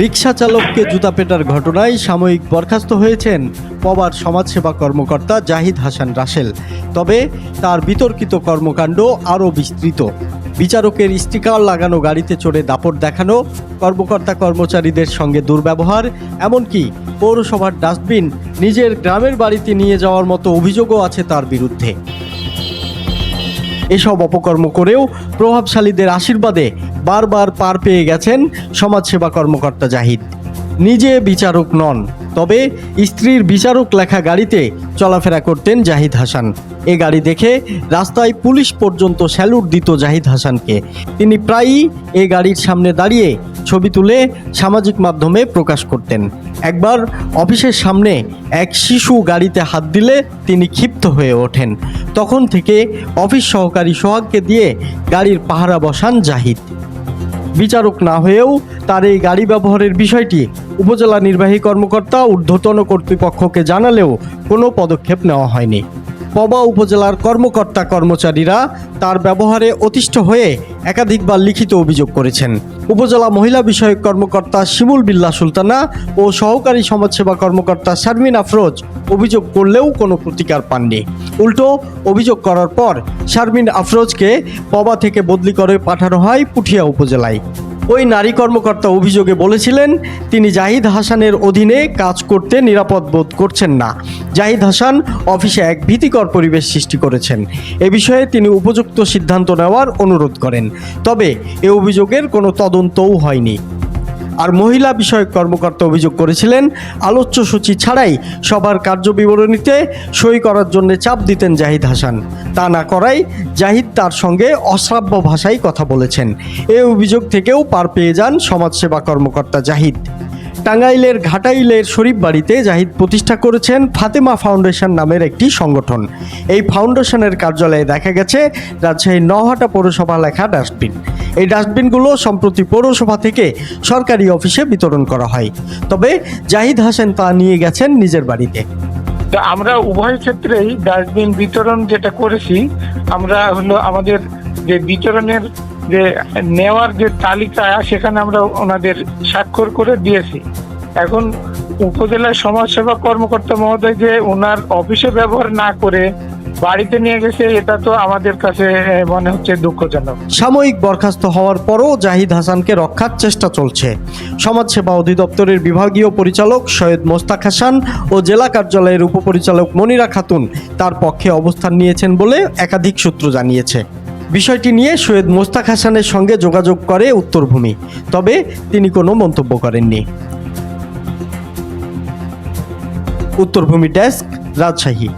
রিকশা চালককে জুতা পেটার ঘটনায় সাময়িক বরখাস্ত হয়েছেন পবার সমাজসেবা কর্মকর্তা জাহিদ হাসান রাসেল। তবে তার বিতর্কিত কর্মকাণ্ড আরও বিস্তৃত। বিচারকের স্টিকার লাগানো গাড়িতে চড়ে দাপট দেখানো, কর্মকর্তা কর্মচারীদের সঙ্গে দুর্ব্যবহার, এমনকি পৌরসভার ডাস্টবিন নিজের গ্রামের বাড়িতে নিয়ে যাওয়ার মতো অভিযোগও আছে তার বিরুদ্ধে। এসব অপকর্ম করেও প্রভাবশালীদের আশীর্বাদে বারবার পার পেয়ে গেছেন সমাজসেবা কর্মকর্তা জাহিদ। নিজে বিচারক নন, তবে স্ত্রীর বিচারক লেখা গাড়িতে চলাফেরা করতেন জাহিদ হাসান। এ গাড়ি দেখে রাস্তায় পুলিশ পর্যন্ত স্যালুট দিত জাহিদ হাসানকে। তিনি প্রায়ই এ গাড়ির সামনে দাঁড়িয়ে ছবি তুলে সামাজিক মাধ্যমে প্রকাশ করতেন। একবার অফিসের সামনে এক শিশু গাড়িতে হাত দিলে তিনি ক্ষিপ্ত হয়ে ওঠেন। তখন থেকে অফিস সহকারী সোহাগকে দিয়ে গাড়ির পাহারা বসান জাহিদ। বিচারক না হয়েও তার এই গাড়ি ব্যবহারের বিষয়টি উপজেলা নির্বাহী কর্মকর্তা ঊর্ধ্বতন কর্তৃপক্ষকে জানালেও কোনো পদক্ষেপ নেওয়া হয়নি। পবা উপজেলার কর্মকর্তা কর্মচারীরা তার ব্যবহারে অতিষ্ঠ হয়ে একাধিকবার লিখিত অভিযোগ করেছেন। উপজেলা মহিলা বিষয়ক কর্মকর্তা শিমুল বিল্লাহ সুলতানা ও সহকারী সমাজসেবা কর্মকর্তা শারমিন আফরোজ অভিযোগ করলেও কোনো প্রতিকার পাননি। উল্টো অভিযোগ করার পর শারমিন আফরোজকে পবা থেকে বদলি করে পাঠানো হয় পুঠিয়া উপজেলায়। ওই নারী কর্মকর্তা অভিযোগে বলেছিলেন, তিনি জাহিদ হাসানের অধীনে কাজ করতে নিরাপদ বোধ করছেন না। জাহিদ হাসান অফিসে এক ভীতিকর পরিবেশ সৃষ্টি করেছেন। এ বিষয়ে তিনি উপযুক্ত সিদ্ধান্ত নেওয়ার অনুরোধ করেন। তবে এ অভিযোগের কোনো তদন্তও হয়নি। আর মহিলা বিষয়ক কর্মকর্তা অভিযোগ করেছিলেন, আলোচ্য সূচি ছাড়াই সবার কার্যবিবরণীতে সই করার জন্য চাপ দিতেন জাহিদ হাসান। তা না করায় জাহিদ তার সঙ্গে অশ্রাব্য ভাষায় কথা বলেছেন। এই অভিযোগ থেকেও পার পেয়ে যান সমাজসেবা কর্মকর্তা জাহিদ। টাঙ্গাইলের ঘাটাইলের শরীফ বাড়িতে জাহিদ প্রতিষ্ঠা করেছেন ফাতেমা ফাউন্ডেশন নামের একটি সংগঠন। এই ফাউন্ডেশনের কার্যালয়ে দেখা গেছে রাজশাহীর নওহাটা পৌরসভা লেখা ডাস্টবিন। এই ডাস্টবিনগুলো সম্প্রতি পৌরসভা থেকে সরকারি অফিসে বিতরণ করা হয়। তবে জাহিদ হাসান তা নিয়ে গেছেন নিজের বাড়িতে। আমরা উভয় ক্ষেত্রেই ডাস্টবিন বিতরণ যেটা করেছি, আমরা আমাদের যে বিতরণের যে নেওয়ার যে তালিকা, সেখানে আমরা ওনাদের স্বাক্ষর করে দিয়েছি। এখন উপজেলার সমাজসেবা কর্মকর্তা মহোদয় যে ওনার অফিসে ব্যবহার না করে বাড়িতে নিয়ে গেছে, এটা তো আমাদের কাছে মনে হচ্ছে দুঃখজনক। সাময়িক বরখাস্ত হওয়ার পরও জাহিদ হাসানকে রক্ষার চেষ্টা চলছে। সমাজসেবা অধিদপ্তরের বিভাগীয় পরিচালক সৈয়দ মোস্তাক হাসান ও জেলা কার্যালয়ের উপপরিচালক মনিরা খাতুন তার পক্ষে অবস্থান নিয়েছেন বলে একাধিক সূত্র জানিয়েছে। বিষয়টি নিয়ে সৈয়দ মোস্তাক হাসানের সঙ্গে যোগাযোগ করে উত্তরভূমি, তবে তিনি কোনো মন্তব্য করেননি। উত্তরভূমি ডেস্ক, রাজশাহী।